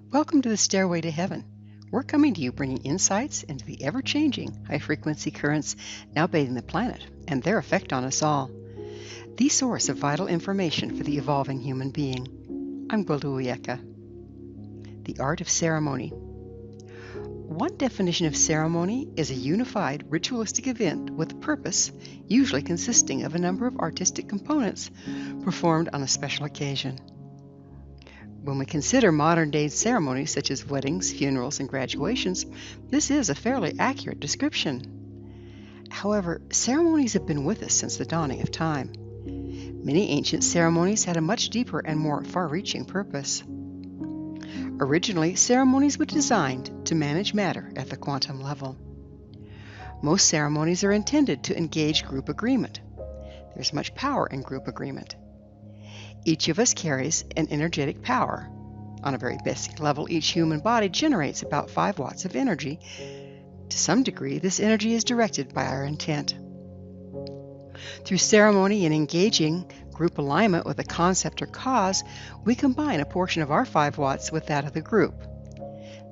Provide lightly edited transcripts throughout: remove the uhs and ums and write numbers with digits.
Welcome to the Stairway to Heaven. We're coming to you bringing insights into the ever-changing high-frequency currents now bathing the planet and their effect on us all. The source of vital information for the evolving human being. I'm Gwilda Wiyaka. The art of ceremony. One definition of ceremony is a unified ritualistic event with a purpose, usually consisting of a number of artistic components performed on a special occasion. When we consider modern-day ceremonies such as weddings, funerals, and graduations, this is a fairly accurate description. However, ceremonies have been with us since the dawning of time. Many ancient ceremonies had a much deeper and more far-reaching purpose. Originally, ceremonies were designed to manage matter at the quantum level. Most ceremonies are intended to engage group agreement. There's much power in group agreement. Each of us carries an energetic power. On a very basic level, each human body generates about 5 watts of energy. To some degree, this energy is directed by our intent. Through ceremony and engaging group alignment with a concept or cause, we combine a portion of our 5 watts with that of the group.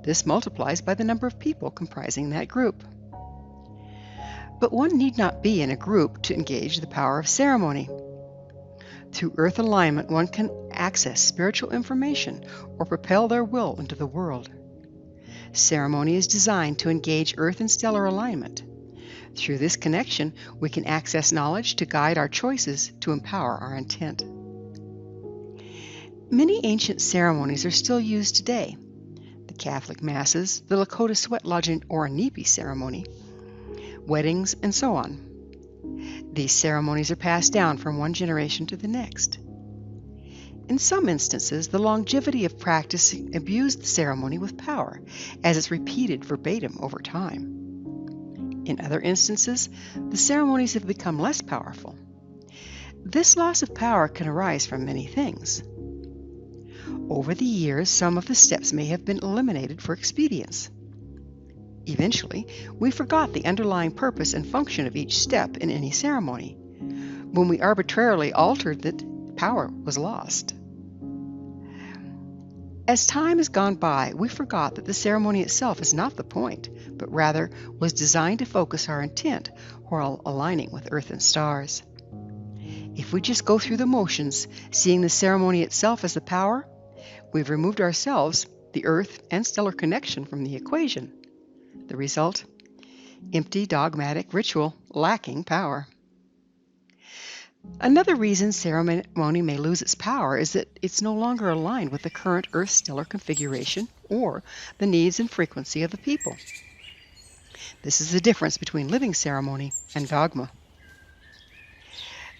This multiplies by the number of people comprising that group. But one need not be in a group to engage the power of ceremony. Through earth alignment, one can access spiritual information or propel their will into the world. Ceremony is designed to engage earth and stellar alignment. Through this connection, we can access knowledge to guide our choices to empower our intent. Many ancient ceremonies are still used today. The Catholic Masses, the Lakota Sweat Lodging or Inipi ceremony, weddings, and so on. These ceremonies are passed down from one generation to the next. In some instances, the longevity of practice imbues the ceremony with power, as it's repeated verbatim over time. In other instances, the ceremonies have become less powerful. This loss of power can arise from many things. Over the years, some of the steps may have been eliminated for expedience. Eventually, we forgot the underlying purpose and function of each step in any ceremony. When we arbitrarily altered it, power was lost. As time has gone by, we forgot that the ceremony itself is not the point, but rather was designed to focus our intent while aligning with earth and stars. If we just go through the motions, seeing the ceremony itself as the power, we've removed ourselves, the earth and stellar connection from the equation. The result? Empty, dogmatic ritual lacking power. Another reason ceremony may lose its power is that it's no longer aligned with the current Earth stellar configuration or the needs and frequency of the people. This is the difference between living ceremony and dogma.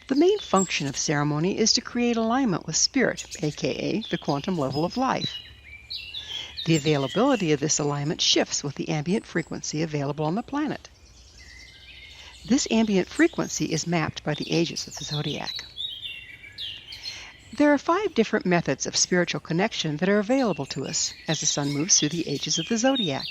The main function of ceremony is to create alignment with spirit, aka the quantum level of life. The availability of this alignment shifts with the ambient frequency available on the planet. This ambient frequency is mapped by the ages of the zodiac. There are 5 different methods of spiritual connection that are available to us as the sun moves through the ages of the zodiac.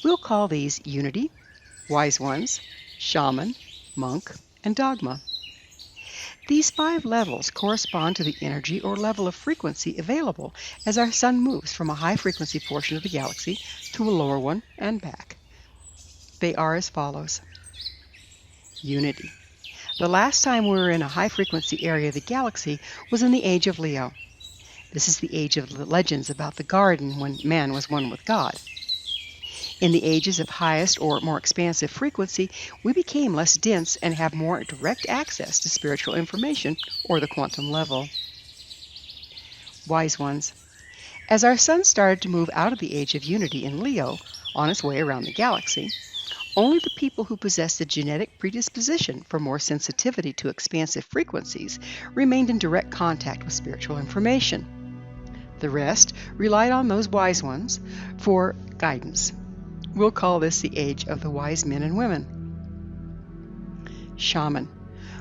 We'll call these unity, wise ones, shaman, monk, and dogma. These 5 levels correspond to the energy or level of frequency available as our sun moves from a high-frequency portion of the galaxy to a lower one and back. They are as follows. Unity. The last time we were in a high-frequency area of the galaxy was in the age of Leo. This is the age of the legends about the garden when man was one with God. In the ages of highest or more expansive frequency, we became less dense and have more direct access to spiritual information or the quantum level. Wise ones. As our sun started to move out of the age of unity in Leo on its way around the galaxy, only the people who possessed a genetic predisposition for more sensitivity to expansive frequencies remained in direct contact with spiritual information. The rest relied on those wise ones for guidance. We'll call this the age of the wise men and women. Shaman.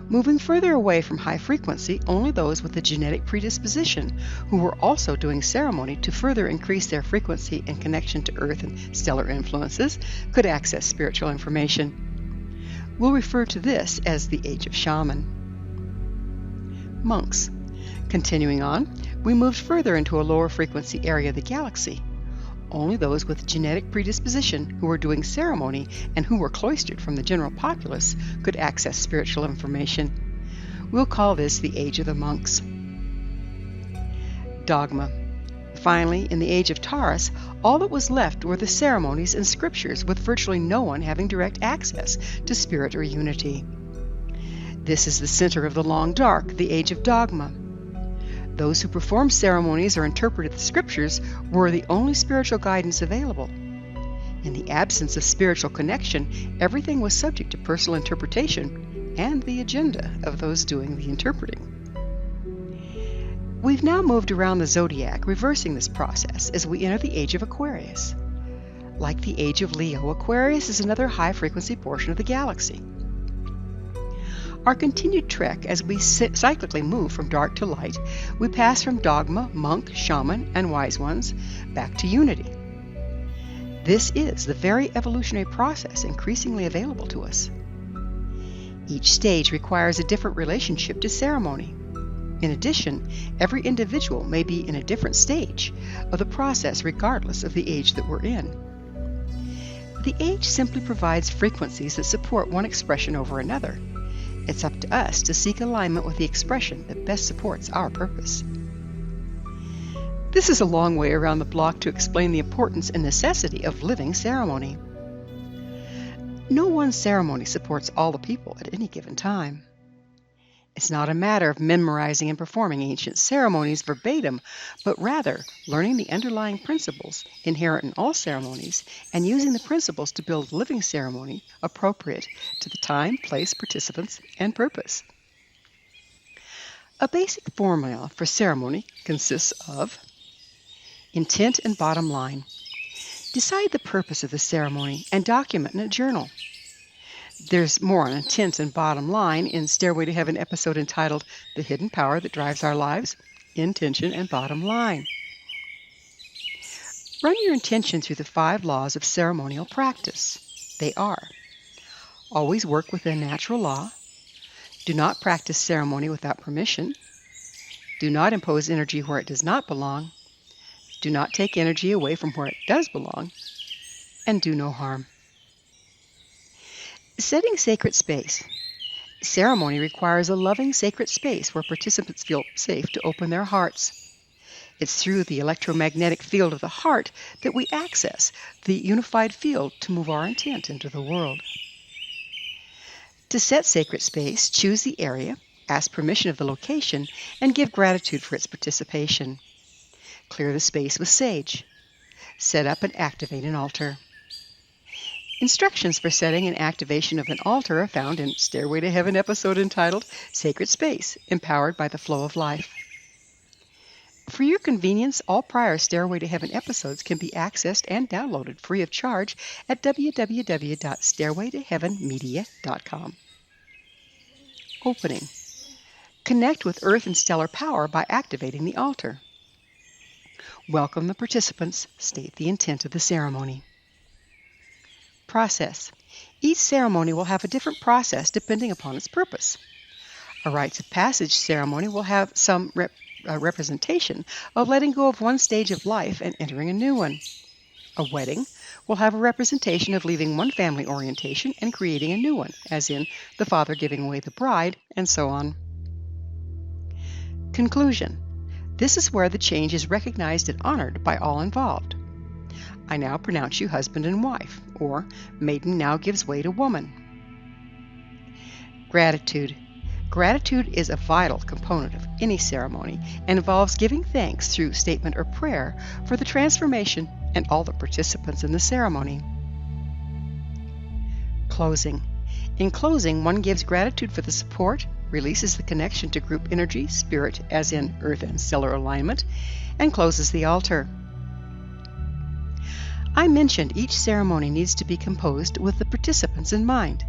Moving further away from high frequency, only those with a genetic predisposition who were also doing ceremony to further increase their frequency and connection to earth and stellar influences could access spiritual information. We'll refer to this as the age of shaman. Monks. Continuing on, we moved further into a lower frequency area of the galaxy. Only those with genetic predisposition who were doing ceremony and who were cloistered from the general populace could access spiritual information. We'll call this the Age of the Monks. Dogma. Finally, in the Age of Taurus, all that was left were the ceremonies and scriptures, with virtually no one having direct access to spirit or unity. This is the center of the Long Dark, the Age of Dogma. Those who performed ceremonies or interpreted the scriptures were the only spiritual guidance available. In the absence of spiritual connection, everything was subject to personal interpretation and the agenda of those doing the interpreting. We've now moved around the zodiac, reversing this process as we enter the Age of Aquarius. Like the Age of Leo, Aquarius is another high-frequency portion of the galaxy. Our continued trek as we cyclically move from dark to light, we pass from dogma, monk, shaman, and wise ones back to unity. This is the very evolutionary process increasingly available to us. Each stage requires a different relationship to ceremony. In addition, every individual may be in a different stage of the process regardless of the age that we're in. The age simply provides frequencies that support one expression over another. It's up to us to seek alignment with the expression that best supports our purpose. This is a long way around the block to explain the importance and necessity of living ceremony. No one ceremony supports all the people at any given time. It's not a matter of memorizing and performing ancient ceremonies verbatim, but rather learning the underlying principles inherent in all ceremonies and using the principles to build a living ceremony appropriate to the time, place, participants, and purpose. A basic formula for ceremony consists of intent and bottom line. Decide the purpose of the ceremony and document in a journal. There's more on intent and bottom line in Stairway to Heaven episode entitled The Hidden Power That Drives Our Lives, Intention and Bottom Line. Run your intention through the 5 laws of ceremonial practice. They are: always work within natural law, do not practice ceremony without permission, do not impose energy where it does not belong, do not take energy away from where it does belong, and do no harm. Setting sacred space. Ceremony requires a loving sacred space where participants feel safe to open their hearts. It's through the electromagnetic field of the heart that we access the unified field to move our intent into the world. To set sacred space, choose the area, ask permission of the location, and give gratitude for its participation. Clear the space with sage. Set up and activate an altar. Instructions for setting and activation of an altar are found in Stairway to Heaven episode entitled Sacred Space, Empowered by the Flow of Life. For your convenience, all prior Stairway to Heaven episodes can be accessed and downloaded free of charge at www.stairwaytoheavenmedia.com. Opening. Connect with Earth and stellar power by activating the altar. Welcome the participants. State the intent of the ceremony. Process. Each ceremony will have a different process depending upon its purpose. A rites of passage ceremony will have some representation of letting go of one stage of life and entering a new one. A wedding will have a representation of leaving one family orientation and creating a new one, as in the father giving away the bride, and so on. Conclusion. This is where the change is recognized and honored by all involved. I now pronounce you husband and wife, or maiden now gives way to woman. Gratitude. Gratitude is a vital component of any ceremony and involves giving thanks through statement or prayer for the transformation and all the participants in the ceremony. Closing. In closing, one gives gratitude for the support, releases the connection to group energy, spirit, as in earth and stellar alignment, and closes the altar. I mentioned each ceremony needs to be composed with the participants in mind.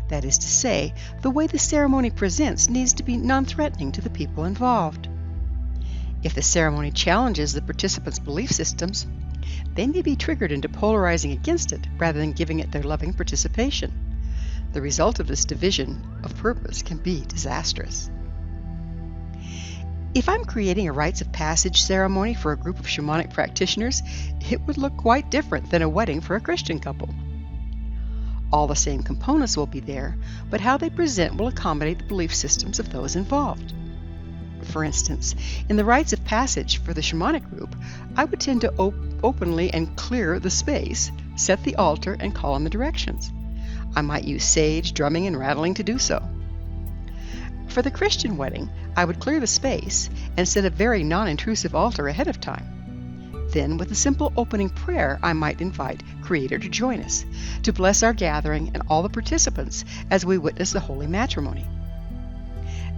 That is to say, the way the ceremony presents needs to be non-threatening to the people involved. If the ceremony challenges the participants' belief systems, they may be triggered into polarizing against it rather than giving it their loving participation. The result of this division of purpose can be disastrous. If I'm creating a rites of passage ceremony for a group of shamanic practitioners, it would look quite different than a wedding for a Christian couple. All the same components will be there, but how they present will accommodate the belief systems of those involved. For instance, in the rites of passage for the shamanic group, I would tend to openly and clear the space, set the altar, and call in the directions. I might use sage, drumming, and rattling to do so. For the Christian wedding, I would clear the space and set a very non-intrusive altar ahead of time. Then, with a simple opening prayer, I might invite Creator to join us, to bless our gathering and all the participants as we witness the holy matrimony.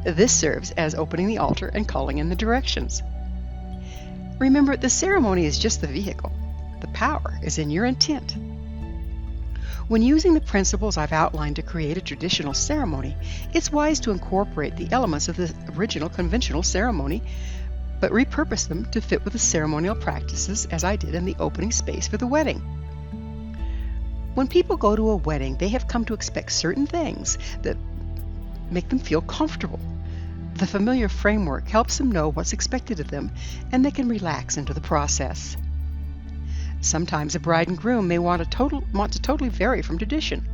This serves as opening the altar and calling in the directions. Remember, the ceremony is just the vehicle. The power is in your intent. When using the principles I've outlined to create a traditional ceremony, it's wise to incorporate the elements of the original conventional ceremony, but repurpose them to fit with the ceremonial practices as I did in the opening space for the wedding. When people go to a wedding, they have come to expect certain things that make them feel comfortable. The familiar framework helps them know what's expected of them, and they can relax into the process. Sometimes a bride and groom may want to totally vary from tradition.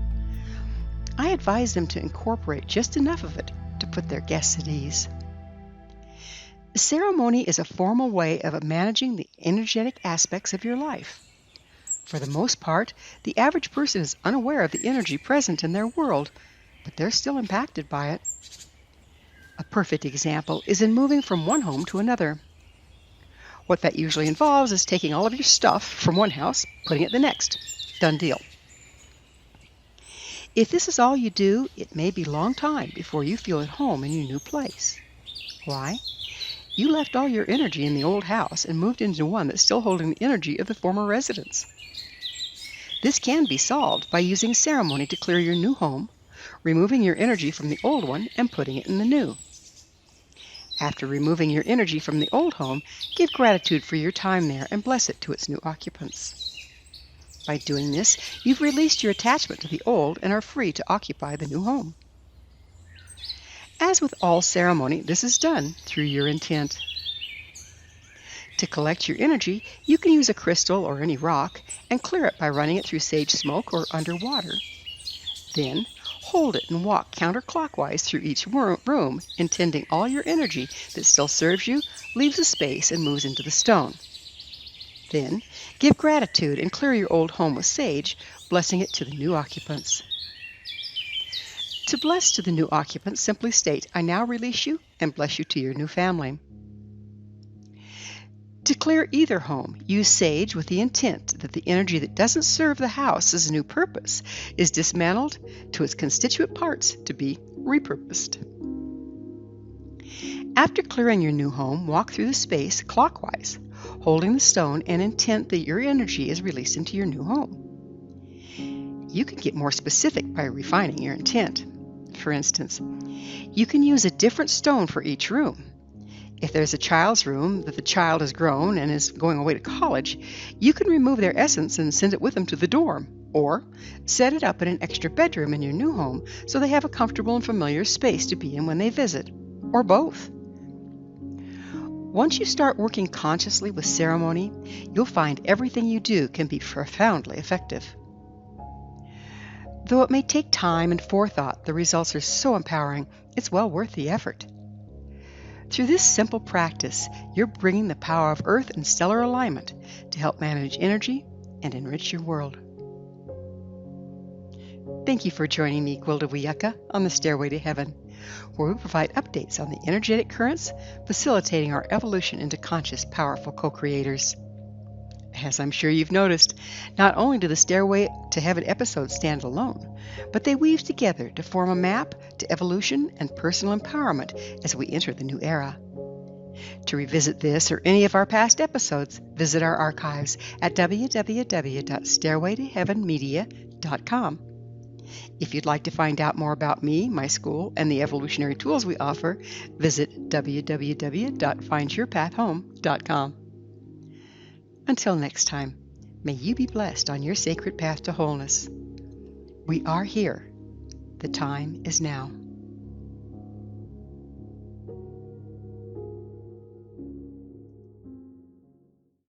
I advise them to incorporate just enough of it to put their guests at ease. Ceremony is a formal way of managing the energetic aspects of your life. For the most part, the average person is unaware of the energy present in their world, but they're still impacted by it. A perfect example is in moving from one home to another. What that usually involves is taking all of your stuff from one house, putting it in the next. Done deal. If this is all you do, it may be a long time before you feel at home in your new place. Why? You left all your energy in the old house and moved into one that's still holding the energy of the former residence. This can be solved by using ceremony to clear your new home, removing your energy from the old one and putting it in the new. After removing your energy from the old home, give gratitude for your time there and bless it to its new occupants. By doing this, you've released your attachment to the old and are free to occupy the new home. As with all ceremony, this is done through your intent. To collect your energy, you can use a crystal or any rock and clear it by running it through sage smoke or underwater. Then, hold it and walk counterclockwise through each room, intending all your energy that still serves you leaves the space and moves into the stone. Then, give gratitude and clear your old home with sage, blessing it to the new occupants. To bless to the new occupants, simply state, "I now release you and bless you to your new family." To clear either home, use sage with the intent that the energy that doesn't serve the house's new purpose is dismantled to its constituent parts to be repurposed. After clearing your new home, walk through the space clockwise, holding the stone and intent that your energy is released into your new home. You can get more specific by refining your intent. For instance, you can use a different stone for each room. If there's a child's room that the child has grown and is going away to college, you can remove their essence and send it with them to the dorm, or set it up in an extra bedroom in your new home so they have a comfortable and familiar space to be in when they visit, or both. Once you start working consciously with ceremony, you'll find everything you do can be profoundly effective. Though it may take time and forethought, the results are so empowering, it's well worth the effort. Through this simple practice, you're bringing the power of earth and stellar alignment to help manage energy and enrich your world. Thank you for joining me, Gwilda Wiyaka, on the Stairway to Heaven, where we provide updates on the energetic currents facilitating our evolution into conscious, powerful co-creators. As I'm sure you've noticed, not only do the Stairway to Heaven episodes stand alone, but they weave together to form a map to evolution and personal empowerment as we enter the new era. To revisit this or any of our past episodes, visit our archives at www.stairwaytoheavenmedia.com. If you'd like to find out more about me, my school, and the evolutionary tools we offer, visit www.findyourpathhome.com. Until next time, may you be blessed on your sacred path to wholeness. We are here. The time is now.